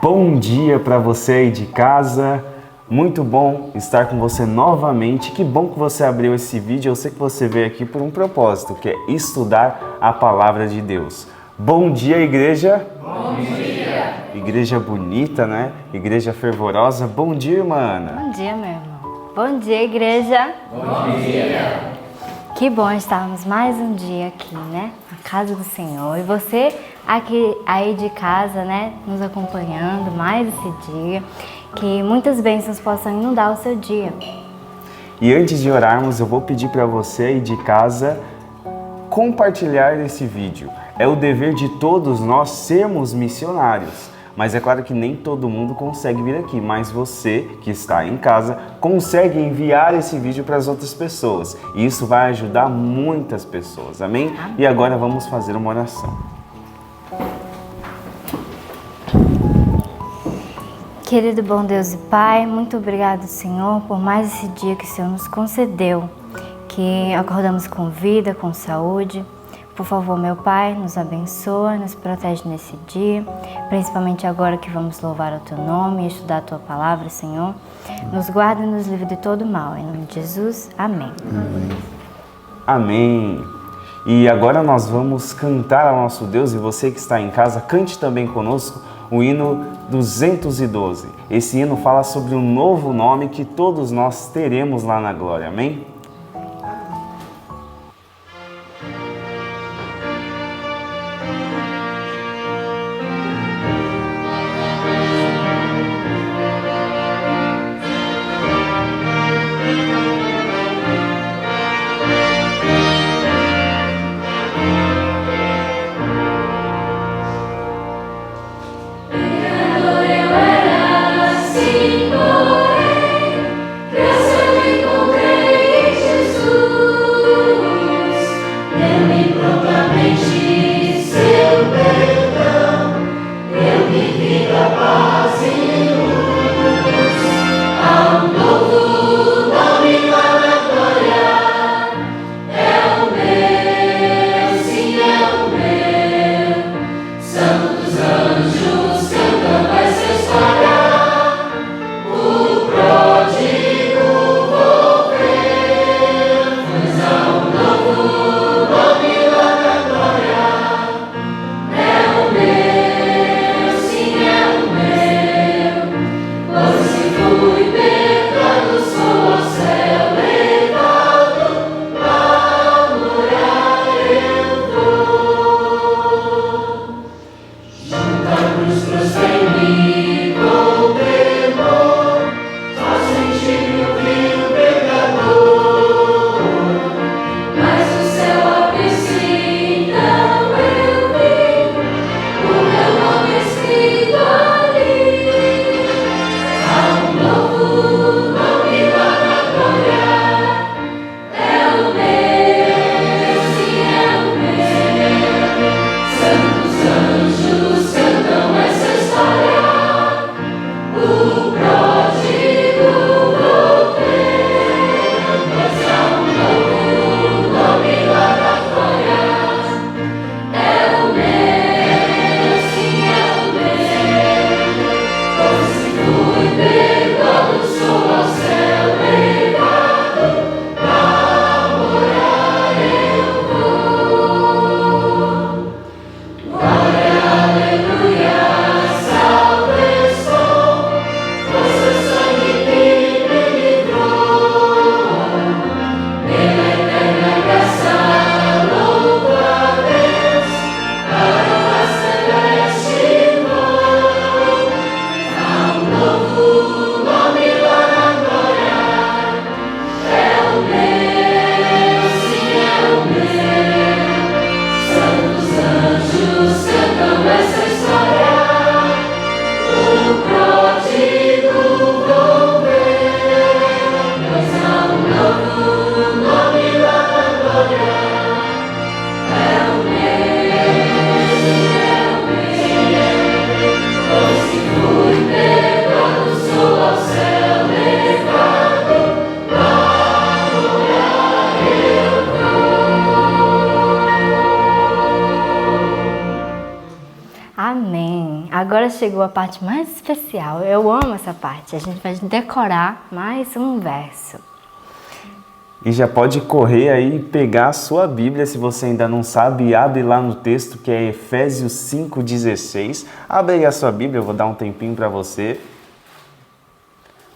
Bom dia para você aí de casa, muito bom estar com você novamente, que bom que você abriu esse vídeo, eu sei que você veio aqui por um propósito, que é estudar a Palavra de Deus. Bom dia, igreja! Bom dia! Igreja bonita, né? Igreja fervorosa. Bom dia, irmã Ana! Bom dia, meu irmão! Bom dia, igreja! Bom dia! Que bom estarmos mais um dia aqui, né? Na casa do Senhor. E você aqui aí de casa, né? Nos acompanhando mais esse dia. Que muitas bênçãos possam inundar o seu dia. E antes de orarmos, eu vou pedir para você aí de casa compartilhar esse vídeo. É o dever de todos nós sermos missionários. Mas é claro que nem todo mundo consegue vir aqui, mas você que está em casa consegue enviar esse vídeo para as outras pessoas. E isso vai ajudar muitas pessoas, amém? E agora vamos fazer uma oração. Querido bom Deus e Pai, muito obrigado, Senhor, por mais esse dia que o Senhor nos concedeu, que acordamos com vida, com saúde. Por favor, meu Pai, nos abençoa, nos protege nesse dia, principalmente agora que vamos louvar o Teu nome e estudar a Tua Palavra, Senhor. Nos guarda e nos livra de todo mal. Em nome de Jesus, amém. Amém. E agora nós vamos cantar ao nosso Deus, e você que está em casa, cante também conosco o hino 212. Esse hino fala sobre um novo nome que todos nós teremos lá na glória, amém? Graça me concrei agora chegou a parte mais especial. Eu amo essa parte. A gente vai decorar mais um verso. E já pode correr aí e pegar a sua Bíblia, se você ainda não sabe, abre lá no texto que é Efésios 5,16. Abre aí a sua Bíblia, eu vou dar um tempinho para você.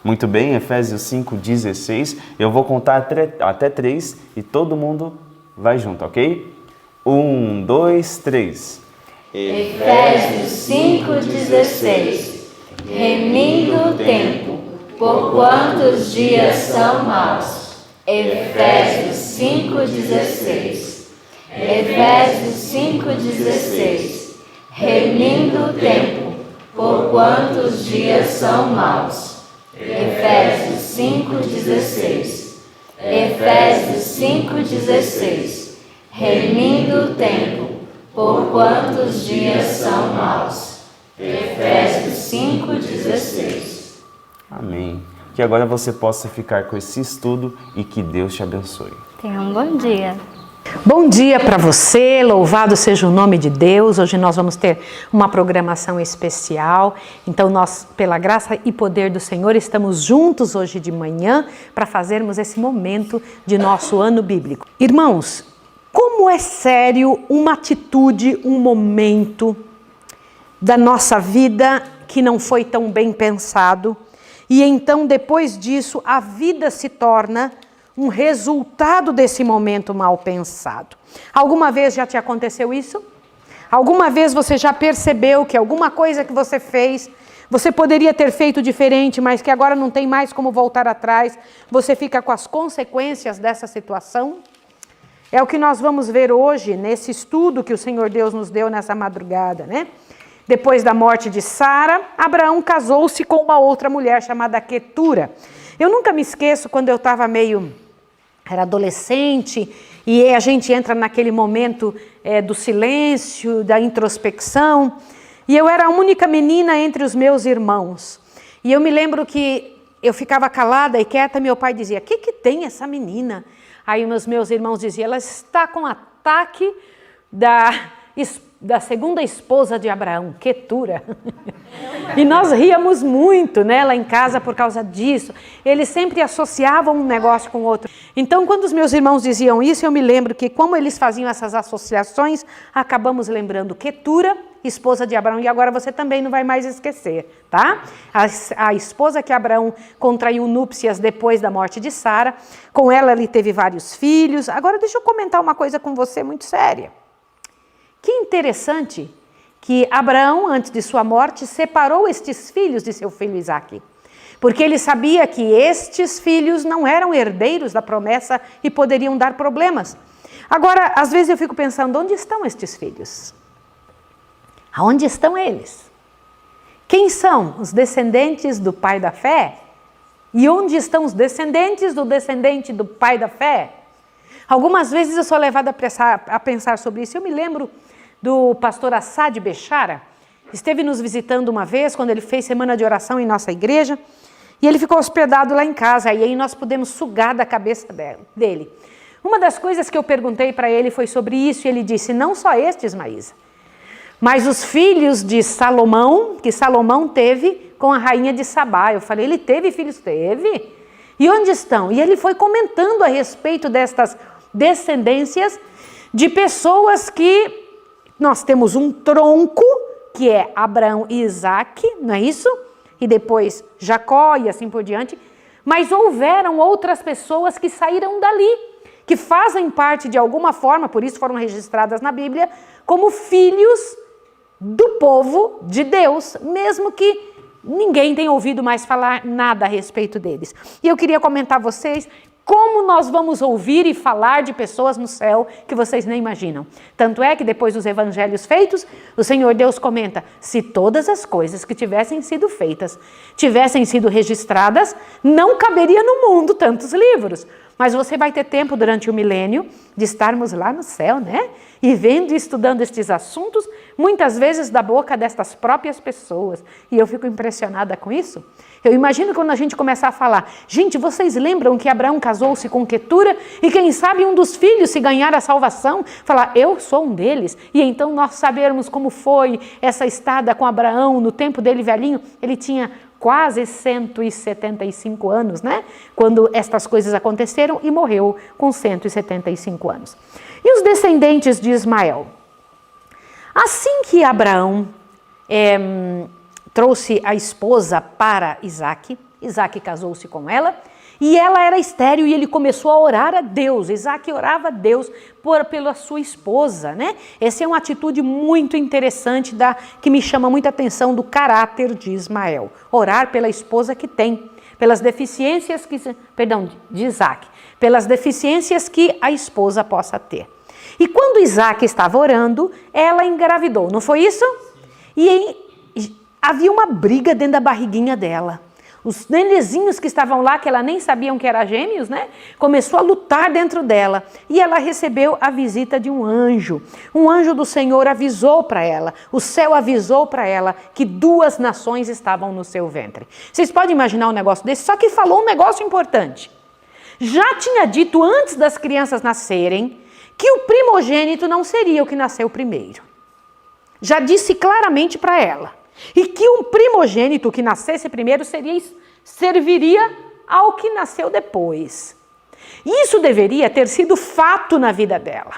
Muito bem, Efésios 5,16. Eu vou contar até 3 e todo mundo vai junto, ok? 1, 2, 3. Efésios 5,16. Remindo o tempo, porquanto os dias são maus. Efésios 5,16. Efésios 5,16. Remindo o tempo, porquanto os dias são maus. Efésios 5,16. Efésios 5,16. Remindo o tempo, porquanto os dias são maus. Efésios 5,16. Amém. Que agora você possa ficar com esse estudo e que Deus te abençoe. Tenha um bom dia. Bom dia para você, louvado seja o nome de Deus. Hoje nós vamos ter uma programação especial. Então nós, pela graça e poder do Senhor, estamos juntos hoje de manhã para fazermos esse momento de nosso ano bíblico. Irmãos, como é sério uma atitude, um momento da nossa vida que não foi tão bem pensado, e então depois disso a vida se torna um resultado desse momento mal pensado. Alguma vez já te aconteceu isso? Alguma vez você já percebeu que alguma coisa que você fez, você poderia ter feito diferente, mas que agora não tem mais como voltar atrás, você fica com as consequências dessa situação? É o que nós vamos ver hoje nesse estudo que o Senhor Deus nos deu nessa madrugada, né? Depois da morte de Sara, Abraão casou-se com uma outra mulher chamada Quetura. Eu nunca me esqueço quando eu estava era adolescente, e a gente entra naquele momento do silêncio, da introspecção, e eu era a única menina entre os meus irmãos. E eu me lembro que eu ficava calada e quieta, meu pai dizia, o que tem essa menina? Aí os meus irmãos diziam, ela está com ataque da segunda esposa de Abraão, Quetura. E nós ríamos muito, né, lá em casa por causa disso. Eles sempre associavam um negócio com o outro. Então, quando os meus irmãos diziam isso, eu me lembro que, como eles faziam essas associações, acabamos lembrando Quetura, esposa de Abraão, e agora você também não vai mais esquecer, tá? A esposa que Abraão contraiu núpcias depois da morte de Sara, com ela ele teve vários filhos. Agora deixa eu comentar uma coisa com você muito séria. Que interessante que Abraão, antes de sua morte, separou estes filhos de seu filho Isaque. Porque ele sabia que estes filhos não eram herdeiros da promessa e poderiam dar problemas. Agora, às vezes eu fico pensando, onde estão estes filhos? Aonde estão eles? Quem são os descendentes do pai da fé? E onde estão os descendentes do descendente do pai da fé? Algumas vezes eu sou levada a pensar sobre isso. Eu me lembro do pastor Assad Bechara, esteve nos visitando uma vez, quando ele fez semana de oração em nossa igreja, e ele ficou hospedado lá em casa, e aí nós pudemos sugar da cabeça dele. Uma das coisas que eu perguntei para ele foi sobre isso, e ele disse, não só estes, Maísa, mas os filhos de Salomão, que Salomão teve com a rainha de Sabá. Eu falei, ele teve filhos? Teve. E onde estão? E ele foi comentando a respeito destas descendências de pessoas que nós temos um tronco, que é Abraão e Isaque, não é isso? E depois Jacó e assim por diante. Mas houveram outras pessoas que saíram dali, que fazem parte de alguma forma, por isso foram registradas na Bíblia, como filhos do povo de Deus, mesmo que ninguém tenha ouvido mais falar nada a respeito deles. E eu queria comentar a vocês como nós vamos ouvir e falar de pessoas no céu que vocês nem imaginam. Tanto é que depois dos evangelhos feitos, o Senhor Deus comenta, se todas as coisas que tivessem sido feitas, tivessem sido registradas, não caberia no mundo tantos livros. Mas você vai ter tempo durante o milênio de estarmos lá no céu, né? E vendo e estudando estes assuntos, muitas vezes da boca destas próprias pessoas. E eu fico impressionada com isso. Eu imagino quando a gente começar a falar, gente, vocês lembram que Abraão casou-se com Quetura e quem sabe um dos filhos, se ganhar a salvação, falar, eu sou um deles. E então nós sabermos como foi essa estada com Abraão no tempo dele velhinho. Ele tinha quase 175 anos, né? Quando estas coisas aconteceram e morreu com 175 anos. E os descendentes de Ismael? Assim que Abraão trouxe a esposa para Isaque, Isaque casou-se com ela, e ela era estéril e ele começou a orar a Deus. Isaque orava a Deus pela sua esposa, né? Essa é uma atitude muito interessante que me chama muita atenção do caráter de Ismael. Orar pela esposa que tem, pelas deficiências de Isaque, pelas deficiências que a esposa possa ter. E quando Isaque estava orando, ela engravidou, não foi isso? E havia uma briga dentro da barriguinha dela. Os nenenzinhos que estavam lá, que ela nem sabiam que eram gêmeos, né? Começou a lutar dentro dela. E ela recebeu a visita de um anjo. Um anjo do Senhor avisou para ela, o céu avisou para ela que 2 nações estavam no seu ventre. Vocês podem imaginar um negócio desse? Só que falou um negócio importante. Já tinha dito antes das crianças nascerem que o primogênito não seria o que nasceu primeiro. Já disse claramente para ela. E que um primogênito que nascesse primeiro serviria ao que nasceu depois. Isso deveria ter sido fato na vida dela.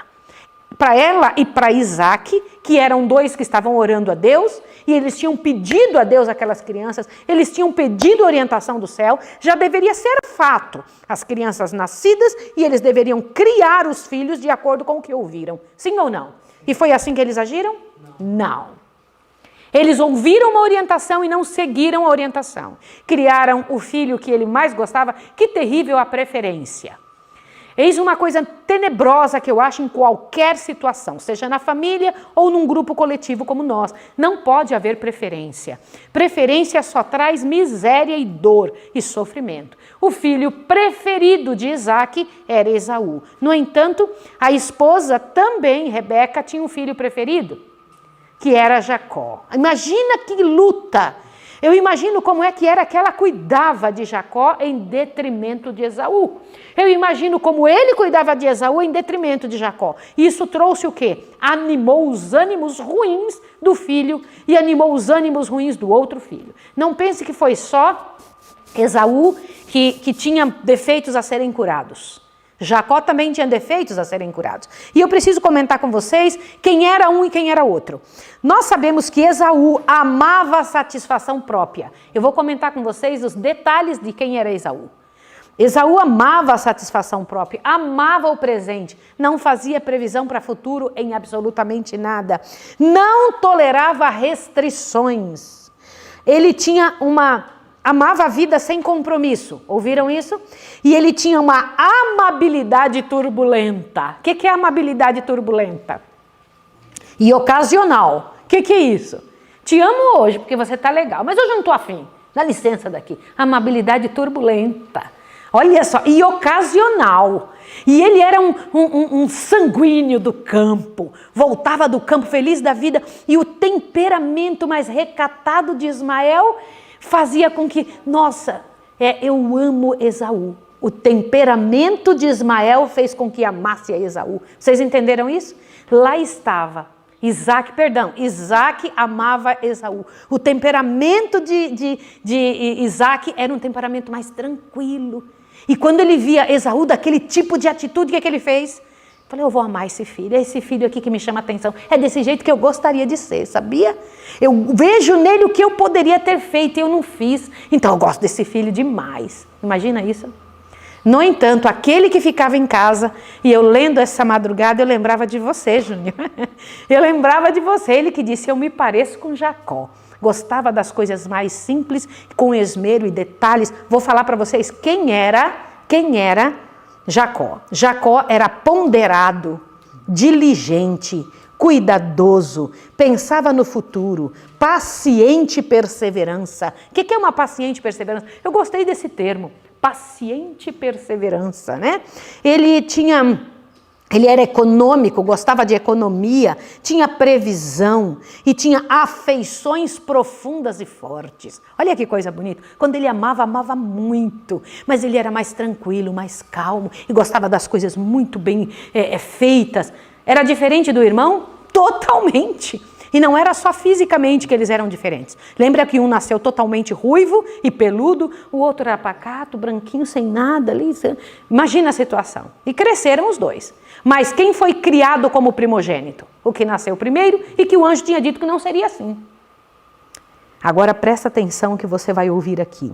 Para ela e para Isaque, que eram 2 que estavam orando a Deus, e eles tinham pedido a Deus aquelas crianças, eles tinham pedido orientação do céu, já deveria ser fato. As crianças nascidas e eles deveriam criar os filhos de acordo com o que ouviram. Sim ou não? E foi assim que eles agiram? Não. Eles ouviram uma orientação e não seguiram a orientação. Criaram o filho que ele mais gostava. Que terrível a preferência. Eis uma coisa tenebrosa que eu acho em qualquer situação, seja na família ou num grupo coletivo como nós. Não pode haver preferência. Preferência só traz miséria e dor e sofrimento. O filho preferido de Isaque era Esaú. No entanto, a esposa também, Rebeca, tinha um filho preferido, que era Jacó. Imagina que luta! Eu imagino como é que era que ela cuidava de Jacó em detrimento de Esaú. Eu imagino como ele cuidava de Esaú em detrimento de Jacó. Isso trouxe o quê? Animou os ânimos ruins do filho e animou os ânimos ruins do outro filho. Não pense que foi só Esaú que tinha defeitos a serem curados. Jacó também tinha defeitos a serem curados. E eu preciso comentar com vocês quem era um e quem era outro. Nós sabemos que Esaú amava a satisfação própria. Eu vou comentar com vocês os detalhes de quem era Esaú. Esaú amava a satisfação própria, amava o presente, não fazia previsão para o futuro em absolutamente nada. Não tolerava restrições. Ele tinha amava a vida sem compromisso. Ouviram isso? E ele tinha uma amabilidade turbulenta. O que é amabilidade turbulenta? E ocasional. O que é isso? Te amo hoje porque você está legal, mas hoje eu não estou afim. Dá licença daqui. Amabilidade turbulenta. Olha só, e ocasional. E ele era um sanguíneo do campo. Voltava do campo feliz da vida. E o temperamento mais recatado de Ismael fazia com que, eu amo Esaú. O temperamento de Ismael fez com que amasse a Esaú. Vocês entenderam isso? Lá estava. Isaque amava Esaú. O temperamento de Isaque era um temperamento mais tranquilo. E quando ele via Esaú daquele tipo de atitude, o que ele fez? Falei, eu vou amar esse filho, é esse filho aqui que me chama a atenção. É desse jeito que eu gostaria de ser, sabia? Eu vejo nele o que eu poderia ter feito e eu não fiz. Então eu gosto desse filho demais. Imagina isso? No entanto, aquele que ficava em casa, e eu lendo essa madrugada, eu lembrava de você, Júnior. Eu lembrava de você, ele que disse, eu me pareço com Jacó. Gostava das coisas mais simples, com esmero e detalhes. Vou falar para vocês quem era Jacó. Jacó era ponderado, diligente, cuidadoso, pensava no futuro, paciente perseverança. O que é uma paciente perseverança? Eu gostei desse termo, paciente perseverança, né? Ele tinha Ele era econômico, gostava de economia, tinha previsão e tinha afeições profundas e fortes. Olha que coisa bonita. Quando ele amava, amava muito. Mas ele era mais tranquilo, mais calmo e gostava das coisas muito bem feitas. Era diferente do irmão? Totalmente. E não era só fisicamente que eles eram diferentes. Lembra que um nasceu totalmente ruivo e peludo, o outro era pacato, branquinho, sem nada ali. Imagina a situação. E cresceram os dois. Mas quem foi criado como primogênito? O que nasceu primeiro e que o anjo tinha dito que não seria assim. Agora presta atenção que você vai ouvir aqui.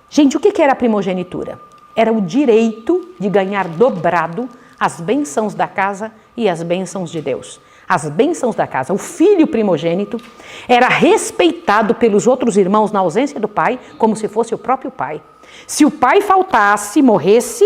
Gente, o que era a primogenitura? Era o direito de ganhar dobrado as bênçãos da casa e as bênçãos de Deus. As bênçãos da casa. O filho primogênito era respeitado pelos outros irmãos na ausência do pai, como se fosse o próprio pai. Se o pai faltasse, morresse,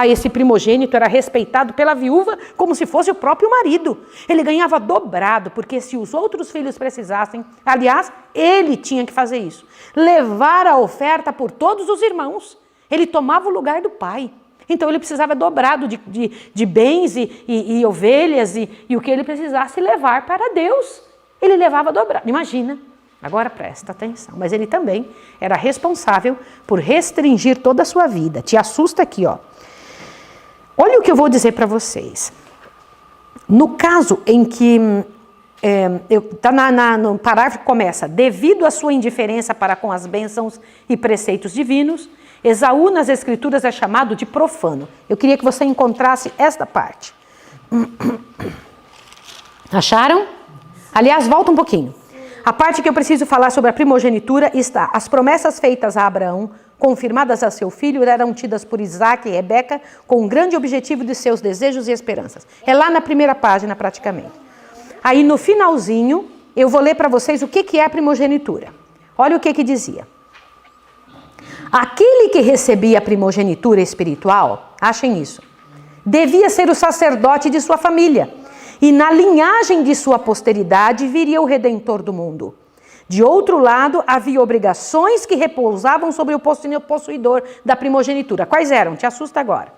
esse primogênito era respeitado pela viúva como se fosse o próprio marido. Ele ganhava dobrado, porque se os outros filhos precisassem, aliás, ele tinha que fazer isso. Levar a oferta por todos os irmãos. Ele tomava o lugar do pai. Então ele precisava dobrado de bens e ovelhas e o que ele precisasse levar para Deus. Ele levava dobrado. Imagina, agora presta atenção. Mas ele também era responsável por restringir toda a sua vida. Te assusta aqui, ó. Olha o que eu vou dizer para vocês. No caso em que, no parágrafo que começa, devido à sua indiferença para com as bênçãos e preceitos divinos, Esaú nas escrituras é chamado de profano. Eu queria que você encontrasse esta parte. Acharam? Aliás, volta um pouquinho. A parte que eu preciso falar sobre a primogenitura está: as promessas feitas a Abraão, confirmadas a seu filho, eram tidas por Isaac e Rebeca com o grande objetivo de seus desejos e esperanças. É lá na primeira página, praticamente. Aí no finalzinho, eu vou ler para vocês o que é a primogenitura. Olha o que dizia. Aquele que recebia a primogenitura espiritual, achem isso, devia ser o sacerdote de sua família, e na linhagem de sua posteridade viria o Redentor do mundo. De outro lado, havia obrigações que repousavam sobre o possuidor da primogenitura. Quais eram? Te assusta agora.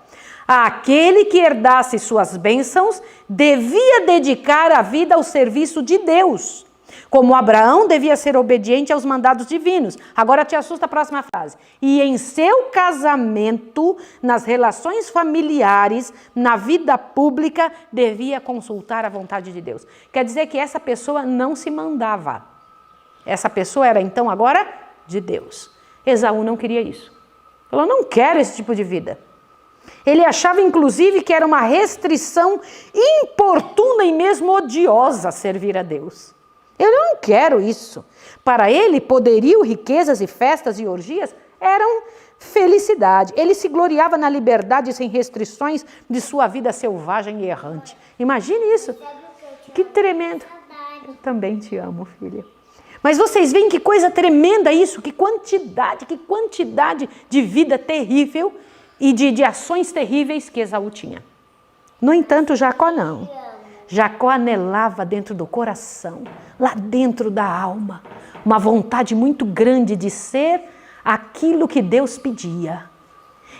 Aquele que herdasse suas bênçãos devia dedicar a vida ao serviço de Deus, como Abraão devia ser obediente aos mandados divinos. Agora te assusta a próxima frase. E em seu casamento, nas relações familiares, na vida pública, devia consultar a vontade de Deus. Quer dizer que essa pessoa não se mandava. Essa pessoa era então agora de Deus. Esaú não queria isso. Falou, não quero esse tipo de vida. Ele achava inclusive que era uma restrição importuna e mesmo odiosa servir a Deus. Eu não quero isso. Para ele, poderio, riquezas e festas e orgias eram felicidade. Ele se gloriava na liberdade sem restrições de sua vida selvagem e errante. Imagine isso. Que tremendo. Eu também te amo, filha. Mas vocês veem que coisa tremenda isso, que quantidade de vida terrível e de ações terríveis que Esaú tinha. No entanto, Jacó não. Jacó anelava dentro do coração, lá dentro da alma, uma vontade muito grande de ser aquilo que Deus pedia.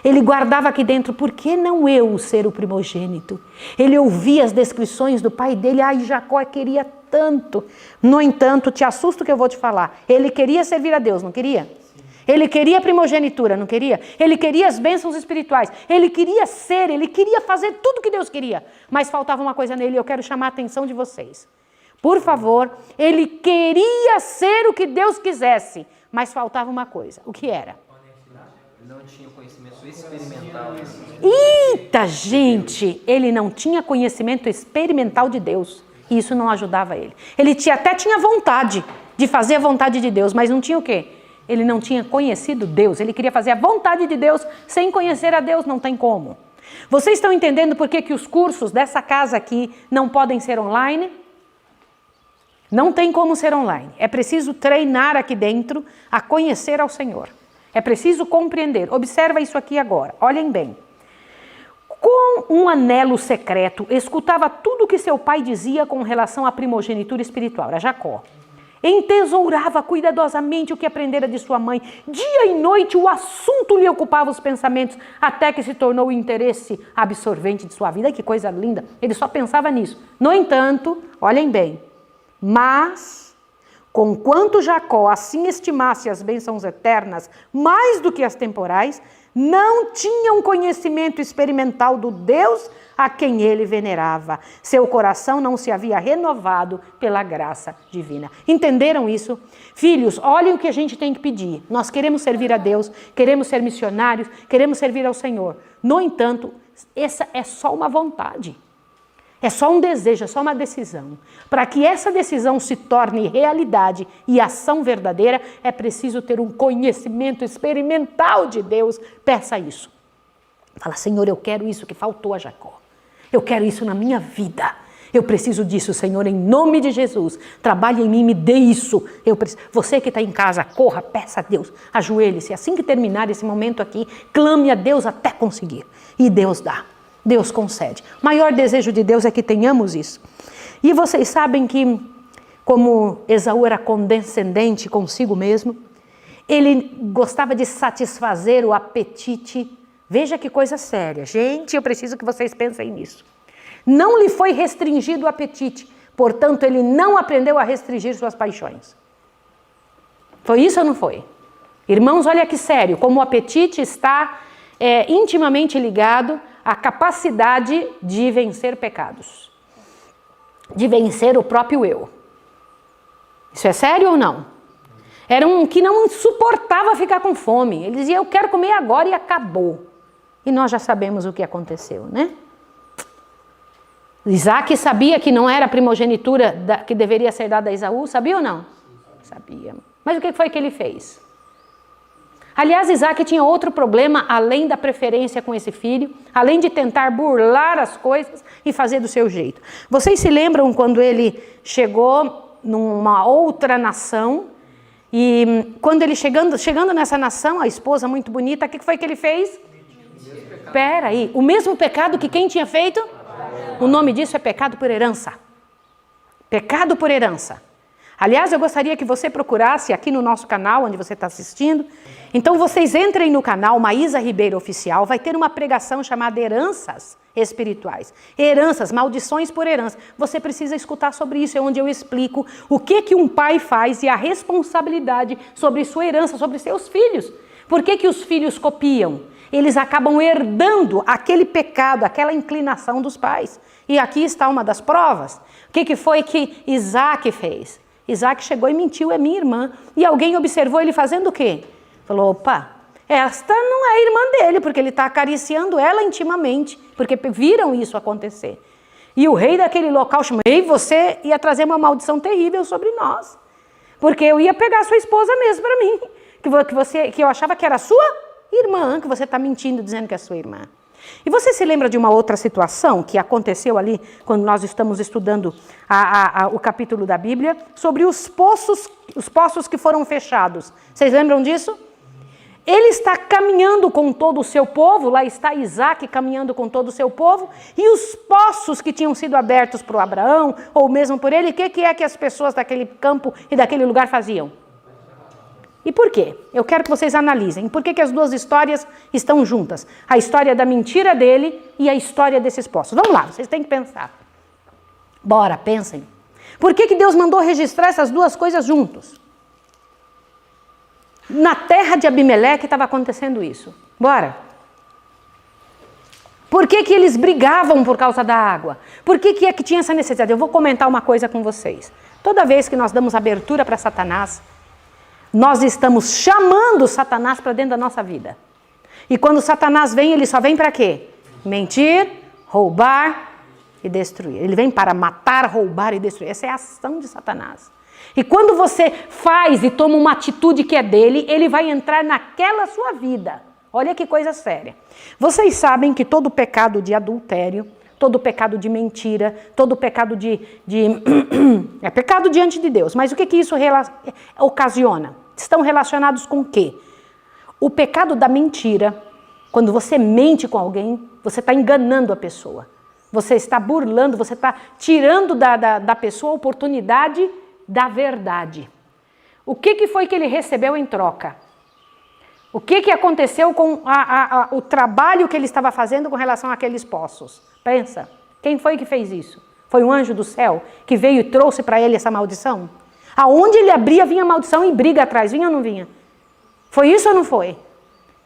Ele guardava aqui dentro, por que não eu ser o primogênito? Ele ouvia as descrições do pai dele, Jacó queria tanto. No entanto, te assusta o que eu vou te falar, ele queria servir a Deus, não queria? Ele queria a primogenitura, não queria? Ele queria as bênçãos espirituais. Ele queria fazer tudo o que Deus queria. Mas faltava uma coisa nele, eu quero chamar a atenção de vocês. Por favor, ele queria ser o que Deus quisesse, mas faltava uma coisa. O que era? Ele não tinha conhecimento experimental. Eita, gente! Ele não tinha conhecimento experimental de Deus. E isso não ajudava ele. Ele até tinha vontade de fazer a vontade de Deus, mas não tinha o quê? Ele não tinha conhecido Deus, ele queria fazer a vontade de Deus sem conhecer a Deus, não tem como. Vocês estão entendendo por que os cursos dessa casa aqui não podem ser online? Não tem como ser online. É preciso treinar aqui dentro a conhecer ao Senhor. É preciso compreender. Observa isso aqui agora, olhem bem. Com um anelo secreto, escutava tudo o que seu pai dizia com relação à primogenitura espiritual, era Jacó. Entesourava cuidadosamente o que aprendera de sua mãe. Dia e noite o assunto lhe ocupava os pensamentos, até que se tornou o interesse absorvente de sua vida. Que coisa linda! Ele só pensava nisso. No entanto, olhem bem, mas, conquanto Jacó assim estimasse as bênçãos eternas mais do que as temporais, não tinha um conhecimento experimental do Deus a quem ele venerava. Seu coração não se havia renovado pela graça divina. Entenderam isso? Filhos, olhem o que a gente tem que pedir. Nós queremos servir a Deus, queremos ser missionários, queremos servir ao Senhor. No entanto, essa é só uma vontade. É só um desejo, é só uma decisão. Para que essa decisão se torne realidade e ação verdadeira, é preciso ter um conhecimento experimental de Deus. Peça isso. Fala, Senhor, eu quero isso que faltou a Jacó. Eu quero isso na minha vida. Eu preciso disso, Senhor, em nome de Jesus. Trabalhe em mim, me dê isso. Você que está em casa, corra, peça a Deus. Ajoelhe-se. Assim que terminar esse momento aqui, clame a Deus até conseguir. E Deus dá. Deus concede. O maior desejo de Deus é que tenhamos isso. E vocês sabem que, como Esaú era condescendente consigo mesmo, ele gostava de satisfazer o apetite. Veja que coisa séria. Gente, eu preciso que vocês pensem nisso. Não lhe foi restringido o apetite, portanto, ele não aprendeu a restringir suas paixões. Foi isso ou não foi? Irmãos, olha que sério, como o apetite está intimamente ligado à capacidade de vencer pecados, de vencer o próprio eu. Isso é sério ou não? Era um que não suportava ficar com fome. Ele dizia, eu quero comer agora e acabou. E nós já sabemos o que aconteceu, né? Isaac sabia que não era a primogenitura que deveria ser dada a Esaú, sabia ou não? Sabia. Mas o que foi que ele fez? Aliás, Isaac tinha outro problema, além da preferência com esse filho, além de tentar burlar as coisas e fazer do seu jeito. Vocês se lembram quando ele chegou numa outra nação, e quando ele chegando nessa nação, a esposa muito bonita, o que foi que ele fez? Espera aí, o mesmo pecado que quem tinha feito? O nome disso é pecado por herança. Pecado por herança. Aliás, eu gostaria que você procurasse aqui no nosso canal, onde você está assistindo. Então, vocês entrem no canal Maísa Ribeiro Oficial, vai ter uma pregação chamada Heranças Espirituais. Heranças, maldições por herança. Você precisa escutar sobre isso, é onde eu explico o que um pai faz e a responsabilidade sobre sua herança, sobre seus filhos. Por que os filhos copiam? Eles acabam herdando aquele pecado, aquela inclinação dos pais. E aqui está uma das provas. O que foi que Isaac fez? Isaac chegou e mentiu, é minha irmã. E alguém observou ele fazendo o quê? Falou, opa, esta não é irmã dele, porque ele está acariciando ela intimamente, porque viram isso acontecer. E o rei daquele local chamou, ei, você ia trazer uma maldição terrível sobre nós, porque eu ia pegar sua esposa mesmo para mim, que eu achava que era sua irmã, que você está mentindo dizendo que é sua irmã. E você se lembra de uma outra situação que aconteceu ali, quando nós estamos estudando o capítulo da Bíblia, sobre os poços que foram fechados. Vocês lembram disso? Ele está caminhando com todo o seu povo, lá está Isaac caminhando com todo o seu povo, e os poços que tinham sido abertos para o Abraão, ou mesmo por ele, o que é que as pessoas daquele campo e daquele lugar faziam? E por quê? Eu quero que vocês analisem. Por que as duas histórias estão juntas? A história da mentira dele e a história desses poços. Vamos lá, vocês têm que pensar. Bora, pensem. Por que Deus mandou registrar essas duas coisas juntos? Na terra de Abimeleque estava acontecendo isso. Bora. Por que eles brigavam por causa da água? Por que é que tinha essa necessidade? Eu vou comentar uma coisa com vocês. Toda vez que nós damos abertura para Satanás, nós estamos chamando Satanás para dentro da nossa vida. E quando Satanás vem, ele só vem para quê? Mentir, roubar e destruir. Ele vem para matar, roubar e destruir. Essa é a ação de Satanás. E quando você faz e toma uma atitude que é dele, ele vai entrar naquela sua vida. Olha que coisa séria. Vocês sabem que todo pecado de adultério, todo pecado de mentira, todo pecado é pecado diante de Deus. Mas o que isso ocasiona? Estão relacionados com o quê? O pecado da mentira, quando você mente com alguém, você está enganando a pessoa. Você está burlando, você está tirando da pessoa a oportunidade da verdade. O que foi que ele recebeu em troca? O que aconteceu com o trabalho que ele estava fazendo com relação àqueles poços? Pensa, quem foi que fez isso? Foi um anjo do céu que veio e trouxe para ele essa maldição? Aonde ele abria, vinha maldição e briga atrás, vinha ou não vinha? Foi isso ou não foi?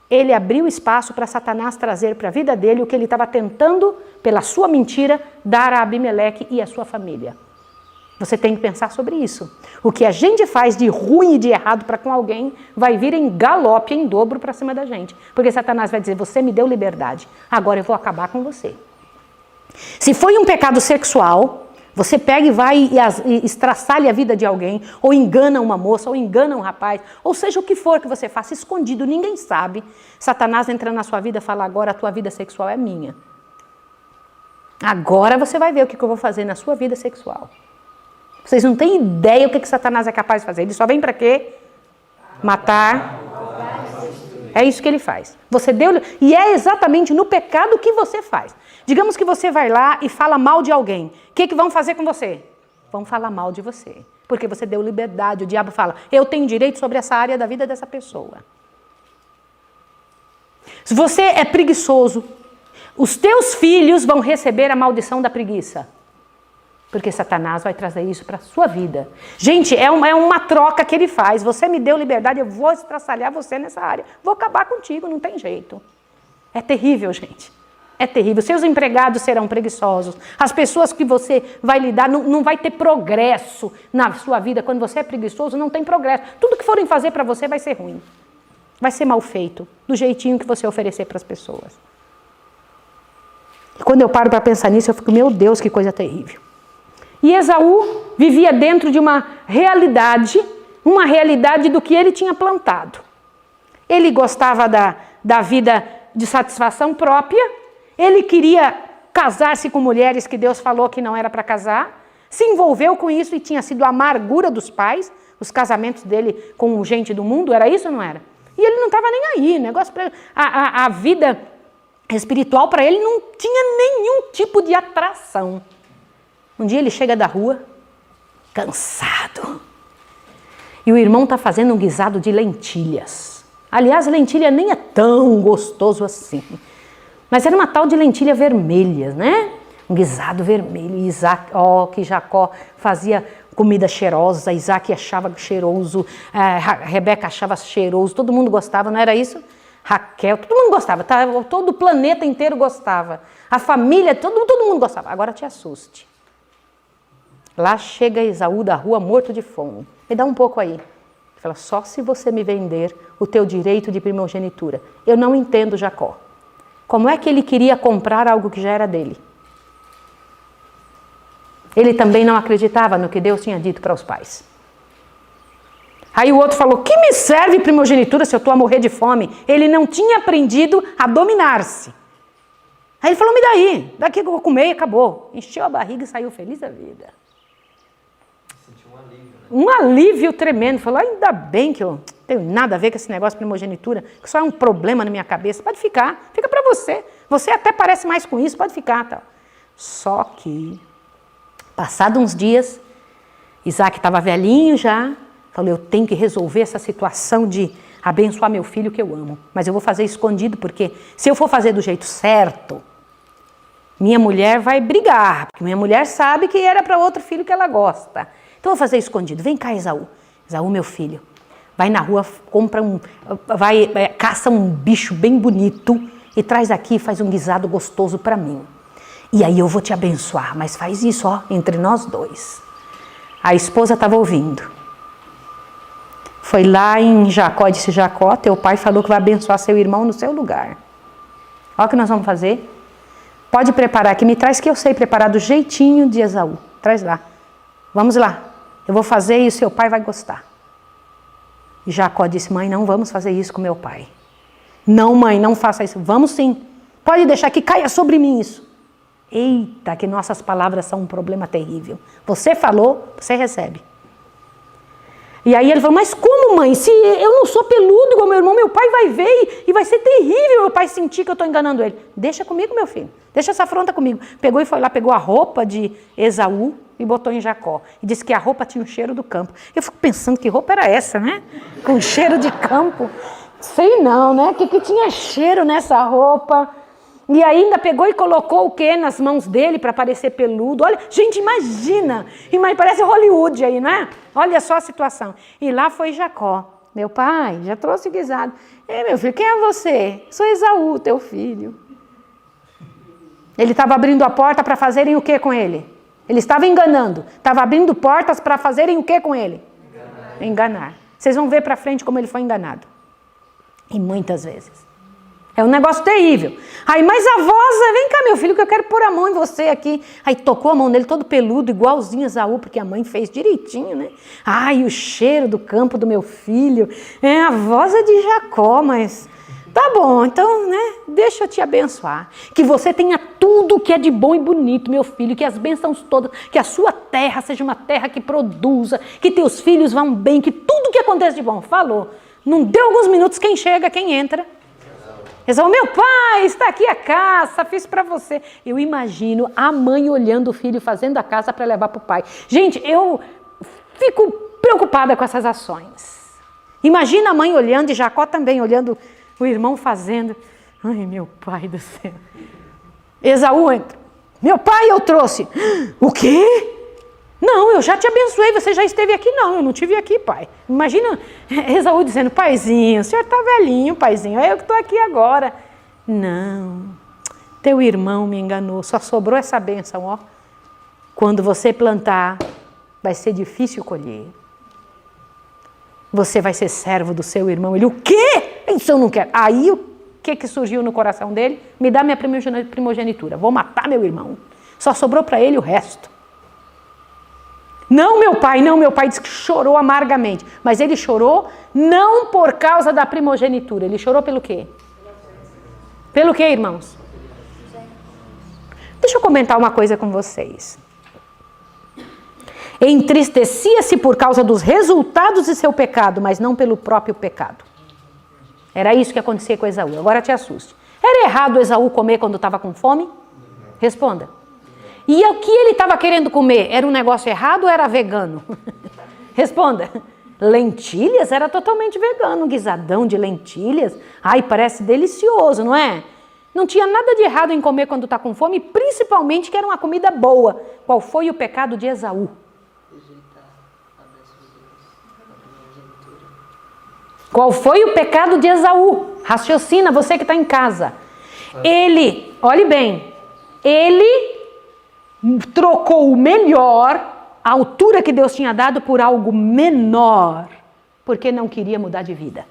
Ele abriu espaço para Satanás trazer para a vida dele o que ele estava tentando, pela sua mentira, dar a Abimeleque e a sua família. Você tem que pensar sobre isso. O que a gente faz de ruim e de errado para com alguém vai vir em galope, em dobro para cima da gente. Porque Satanás vai dizer, você me deu liberdade, agora eu vou acabar com você. Se foi um pecado sexual, você pega e vai e estraçalha a vida de alguém, ou engana uma moça, ou engana um rapaz, ou seja o que for que você faça escondido, ninguém sabe. Satanás entra na sua vida e fala, agora a tua vida sexual é minha. Agora você vai ver o que eu vou fazer na sua vida sexual. Vocês não têm ideia o que Satanás é capaz de fazer. Ele só vem para quê? Matar. É isso que ele faz. Você deu, e é exatamente no pecado que você faz. Digamos que você vai lá e fala mal de alguém. O que vão fazer com você? Vão falar mal de você. Porque você deu liberdade. O diabo fala, eu tenho direito sobre essa área da vida dessa pessoa. Se você é preguiçoso, os teus filhos vão receber a maldição da preguiça. Porque Satanás vai trazer isso para a sua vida. Gente, é uma troca que ele faz. Você me deu liberdade, eu vou estraçalhar você nessa área. Vou acabar contigo, não tem jeito. É terrível, gente. É terrível. Seus empregados serão preguiçosos. As pessoas que você vai lidar, não vai ter progresso na sua vida. Quando você é preguiçoso, não tem progresso. Tudo que forem fazer para você vai ser ruim. Vai ser mal feito. Do jeitinho que você oferecer para as pessoas. E quando eu paro para pensar nisso, eu fico, meu Deus, que coisa terrível. E Esaú vivia dentro de uma realidade do que ele tinha plantado. Ele gostava da vida de satisfação própria, ele queria casar-se com mulheres que Deus falou que não era para casar, se envolveu com isso e tinha sido a amargura dos pais, os casamentos dele com gente do mundo, era isso ou não era? E ele não estava nem aí, a vida espiritual para ele não tinha nenhum tipo de atração. Um dia ele chega da rua, cansado, e o irmão está fazendo um guisado de lentilhas. Aliás, lentilha nem é tão gostoso assim, mas era uma tal de lentilha vermelha, né? Um guisado vermelho, e Isaac, que Jacó fazia comida cheirosa, Isaac achava cheiroso, Rebeca achava cheiroso, todo mundo gostava, não era isso? Raquel, todo mundo gostava, todo o planeta inteiro gostava, a família, todo mundo gostava. Agora te assuste. Lá chega Esaú da rua morto de fome. Me dá um pouco aí. Ele fala, só se você me vender o teu direito de primogenitura. Eu não entendo Jacó. Como é que ele queria comprar algo que já era dele? Ele também não acreditava no que Deus tinha dito para os pais. Aí o outro falou, que me serve primogenitura se eu estou a morrer de fome? Ele não tinha aprendido a dominar-se. Aí ele falou, me daí, daqui que eu vou comer e acabou. Encheu a barriga e saiu feliz da vida. Um alívio tremendo. Falou, ainda bem que eu não tenho nada a ver com esse negócio de primogenitura, que só é um problema na minha cabeça. Pode ficar, fica para você. Você até parece mais com isso, pode ficar. Tal. Só que, passados uns dias, Isaac estava velhinho já, falou, eu tenho que resolver essa situação de abençoar meu filho que eu amo. Mas eu vou fazer escondido, porque se eu for fazer do jeito certo, minha mulher vai brigar, porque minha mulher sabe que era para outro filho que ela gosta. Então eu vou fazer escondido. Vem cá, Esaú. Esaú, meu filho. Vai na rua, caça um bicho bem bonito e traz aqui e faz um guisado gostoso para mim. E aí eu vou te abençoar. Mas faz isso, entre nós dois. A esposa estava ouvindo. Foi lá em Jacó e disse, Jacó, teu pai falou que vai abençoar seu irmão no seu lugar. Olha o que nós vamos fazer. Pode preparar aqui, me traz que eu sei preparar do jeitinho de Esaú. Traz lá. Vamos lá. Eu vou fazer e o seu pai vai gostar. E Jacó disse, mãe, não vamos fazer isso com meu pai. Não, mãe, não faça isso. Vamos sim. Pode deixar que caia sobre mim isso. Eita, que nossas palavras são um problema terrível. Você falou, você recebe. E aí ele falou, mas como Como, mãe? Se eu não sou peludo igual meu irmão, meu pai vai ver e vai ser terrível meu pai sentir que eu estou enganando ele. Deixa comigo, meu filho. Deixa essa afronta comigo. Pegou e foi lá, pegou a roupa de Esaú e botou em Jacó. E disse que a roupa tinha o cheiro do campo. Eu fico pensando que roupa era essa, né? Com cheiro de campo. Sei não, né? Que tinha cheiro nessa roupa. E ainda pegou e colocou o quê nas mãos dele para parecer peludo. Olha, gente, imagina. Parece Hollywood aí, não é? Olha só a situação. E lá foi Jacó. Meu pai, já trouxe guisado. Meu filho, quem é você? Sou Esaú, teu filho. Ele estava abrindo a porta para fazerem o quê com ele? Ele estava enganando. Estava abrindo portas para fazerem o quê com ele? Enganar. Vocês vão ver para frente como ele foi enganado. E muitas vezes. É um negócio terrível. Aí, mas a voz, vem cá, meu filho, que eu quero pôr a mão em você aqui. Aí tocou a mão nele todo peludo, igualzinho a Esaú, porque a mãe fez direitinho, né? Ai, o cheiro do campo do meu filho. A voz é de Jacó, mas... Tá bom, então, né? Deixa eu te abençoar. Que você tenha tudo que é de bom e bonito, meu filho. Que as bênçãos todas, que a sua terra seja uma terra que produza, que teus filhos vão bem, que tudo que acontece de bom. Falou. Não deu alguns minutos, quem chega, quem entra... Esaú, meu pai, está aqui a caça, fiz para você. Eu imagino a mãe olhando o filho fazendo a caça para levar para o pai. Gente, eu fico preocupada com essas ações. Imagina a mãe olhando e Jacó também olhando o irmão fazendo. Ai, meu pai do céu. Esaú entra. Meu pai eu trouxe. O quê? Não, eu já te abençoei, você já esteve aqui. Não, eu não estive aqui, pai. Imagina Esaú dizendo, paizinho, o senhor está velhinho, paizinho, é eu que estou aqui agora. Não, teu irmão me enganou, só sobrou essa bênção, ó. Quando você plantar, vai ser difícil colher. Você vai ser servo do seu irmão. Ele, o quê? Isso eu não quero. Aí, o que surgiu no coração dele? Me dá minha primogenitura, vou matar meu irmão. Só sobrou para ele o resto. Não, meu pai disse que chorou amargamente. Mas ele chorou não por causa da primogenitura. Ele chorou pelo quê? Pelo quê, irmãos? Deixa eu comentar uma coisa com vocês. Entristecia-se por causa dos resultados de seu pecado, mas não pelo próprio pecado. Era isso que acontecia com Esaú. Agora te assuste. Era errado Esaú comer quando estava com fome? Responda. E o que ele estava querendo comer? Era um negócio errado ou era vegano? Responda. Lentilhas? Era totalmente vegano. Um guisadão de lentilhas. Ai, parece delicioso, não é? Não tinha nada de errado em comer quando está com fome, principalmente que era uma comida boa. Qual foi o pecado de Esaú? Qual foi o pecado de Esaú? Raciocina, você que está em casa. Ele, olhe bem, ele trocou o melhor, a altura que Deus tinha dado, por algo menor, porque não queria mudar de vida.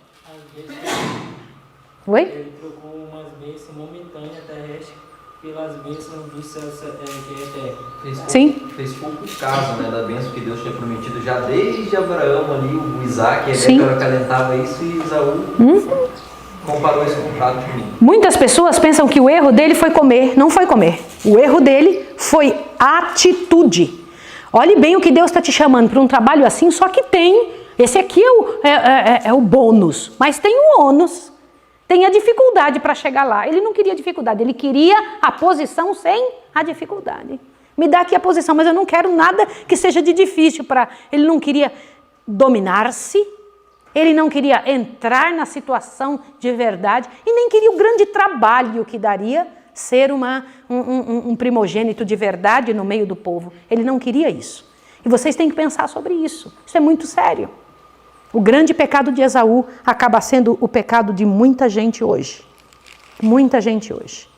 Oi? Ele trocou umas bênçãos momentâneas terrestres pelas bênçãos do céu que é eterno. Sim. Fez pouco caso, né, da bênção que Deus tinha prometido já desde Abraão ali, o Isaac, a Sim. Rebeca acalentava isso e Esaú comparou esse contrato comigo. Muitas pessoas pensam que o erro dele foi comer. Não foi comer. O erro dele foi atitude. Olhe bem o que Deus está te chamando para um trabalho assim, só que tem. Esse aqui é o bônus, mas tem o ônus. Tem a dificuldade para chegar lá. Ele não queria dificuldade, ele queria a posição sem a dificuldade. Me dá aqui a posição, mas eu não quero nada que seja de difícil para... Ele não queria dominar-se. Ele não queria entrar na situação de verdade e nem queria o grande trabalho que daria ser um primogênito de verdade no meio do povo. Ele não queria isso. E vocês têm que pensar sobre isso. Isso é muito sério. O grande pecado de Esaú acaba sendo o pecado de muita gente hoje. Muita gente hoje.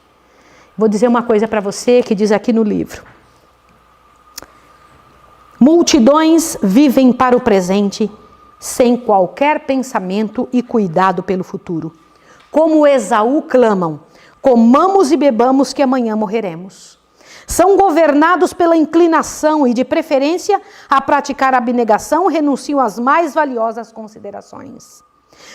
Vou dizer uma coisa para você que diz aqui no livro. Multidões vivem para o presente sem qualquer pensamento e cuidado pelo futuro. Como Esaú clamam, comamos e bebamos que amanhã morreremos. São governados pela inclinação e, de preferência, a praticar a abnegação, renunciam às mais valiosas considerações.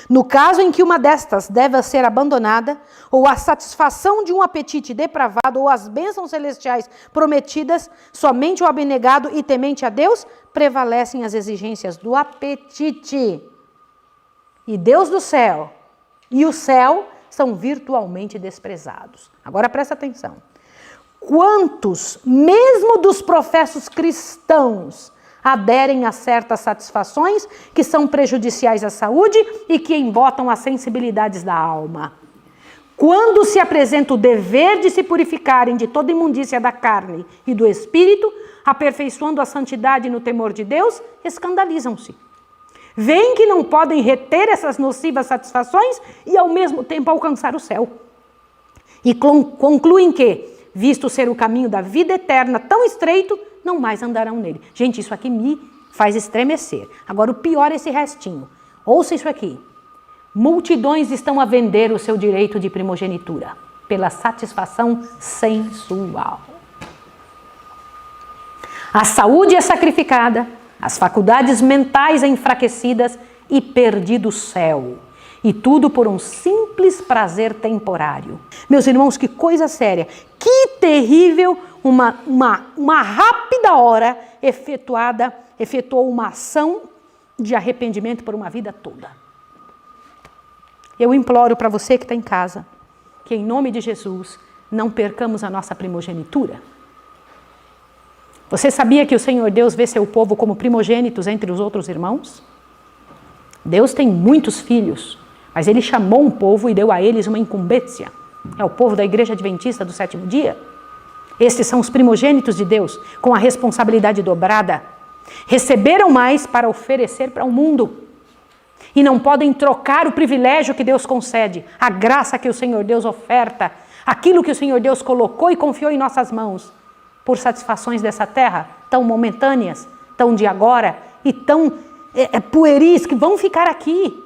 No caso em que uma destas deve ser abandonada, ou a satisfação de um apetite depravado, ou as bênçãos celestiais prometidas, somente o abnegado e temente a Deus prevalecem as exigências do apetite. e Deus do céu e o céu são virtualmente desprezados. Agora presta atenção. Quantos, mesmo dos professos cristãos, aderem a certas satisfações que são prejudiciais à saúde e que embotam as sensibilidades da alma? Quando se apresenta o dever de se purificarem de toda imundícia da carne e do espírito, aperfeiçoando a santidade no temor de Deus, escandalizam-se. Veem que não podem reter essas nocivas satisfações e ao mesmo tempo alcançar o céu. E concluem que, visto ser o caminho da vida eterna tão estreito, não mais andarão nele. Gente, isso aqui me faz estremecer. Agora o pior é esse restinho. Ouça isso aqui. Multidões estão a vender o seu direito de primogenitura pela satisfação sensual. A saúde é sacrificada, as faculdades mentais enfraquecidas e perdido o céu. E tudo por um simples prazer temporário. Meus irmãos, que coisa séria, que terrível, uma rápida hora efetuou uma ação de arrependimento por uma vida toda. Eu imploro para você que está em casa, que em nome de Jesus, não percamos a nossa primogenitura. Você sabia que o Senhor Deus vê seu povo como primogênitos entre os outros irmãos? Deus tem muitos filhos, mas Ele chamou um povo e deu a eles uma incumbência. É o povo da Igreja Adventista do Sétimo Dia. Estes são os primogênitos de Deus, com a responsabilidade dobrada. Receberam mais para oferecer para o mundo. E não podem trocar o privilégio que Deus concede, a graça que o Senhor Deus oferta, aquilo que o Senhor Deus colocou e confiou em nossas mãos, por satisfações dessa terra, tão momentâneas, tão de agora e tão pueris, que vão ficar aqui.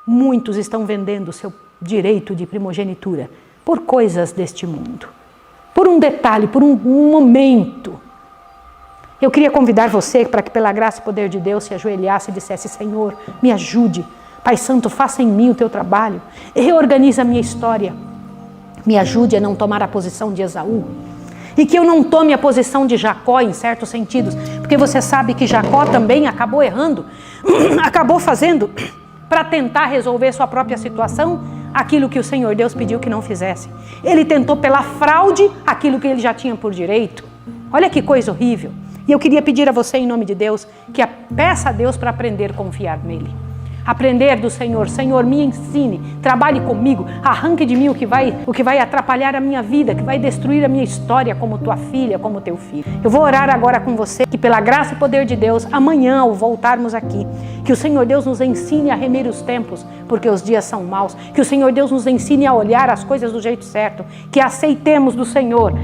Muitos estão vendendo o seu direito de primogenitura por coisas deste mundo, por um detalhe, por um momento. Eu queria convidar você para que pela graça e poder de Deus se ajoelhasse e dissesse: Senhor, me ajude. Pai Santo, faça em mim o teu trabalho. Reorganiza a minha história. Me ajude a não tomar a posição de Esaú. E que eu não tome a posição de Jacó em certos sentidos. Porque você sabe que Jacó também acabou errando. Acabou fazendo para tentar resolver sua própria situação aquilo que o Senhor Deus pediu que não fizesse. Ele tentou pela fraude aquilo que ele já tinha por direito. Olha que coisa horrível. E eu queria pedir a você, em nome de Deus, que peça a Deus para aprender a confiar nele. Aprender do Senhor. Senhor, me ensine, trabalhe comigo, arranque de mim o que vai atrapalhar a minha vida, que vai destruir a minha história como tua filha, como teu filho. Eu vou orar agora com você, que pela graça e poder de Deus, amanhã, ao voltarmos aqui, que o Senhor Deus nos ensine a remir os tempos, porque os dias são maus, que o Senhor Deus nos ensine a olhar as coisas do jeito certo, que aceitemos do Senhor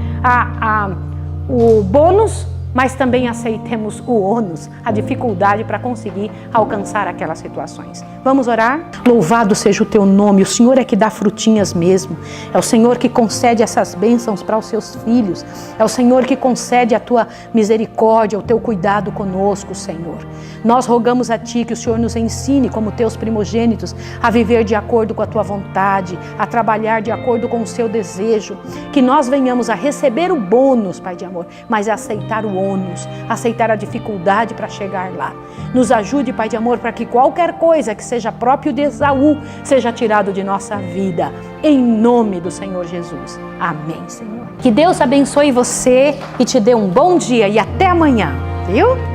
o bônus, mas também aceitemos o ônus, a dificuldade para conseguir alcançar aquelas situações. Vamos orar? Louvado seja o teu nome, o Senhor é que dá frutinhas mesmo, é o Senhor que concede essas bênçãos para os seus filhos, é o Senhor que concede a tua misericórdia, o teu cuidado conosco, Senhor. Nós rogamos a Ti que o Senhor nos ensine, como teus primogênitos, a viver de acordo com a Tua vontade, a trabalhar de acordo com o Seu desejo, que nós venhamos a receber o bônus, Pai de amor, mas a aceitar o ônus, aceitar a dificuldade para chegar lá. Nos ajude, Pai de amor, para que qualquer coisa que seja próprio de Esaú seja tirado de nossa vida, em nome do Senhor Jesus. Amém, Senhor. Que Deus abençoe você e te dê um bom dia e até amanhã, viu?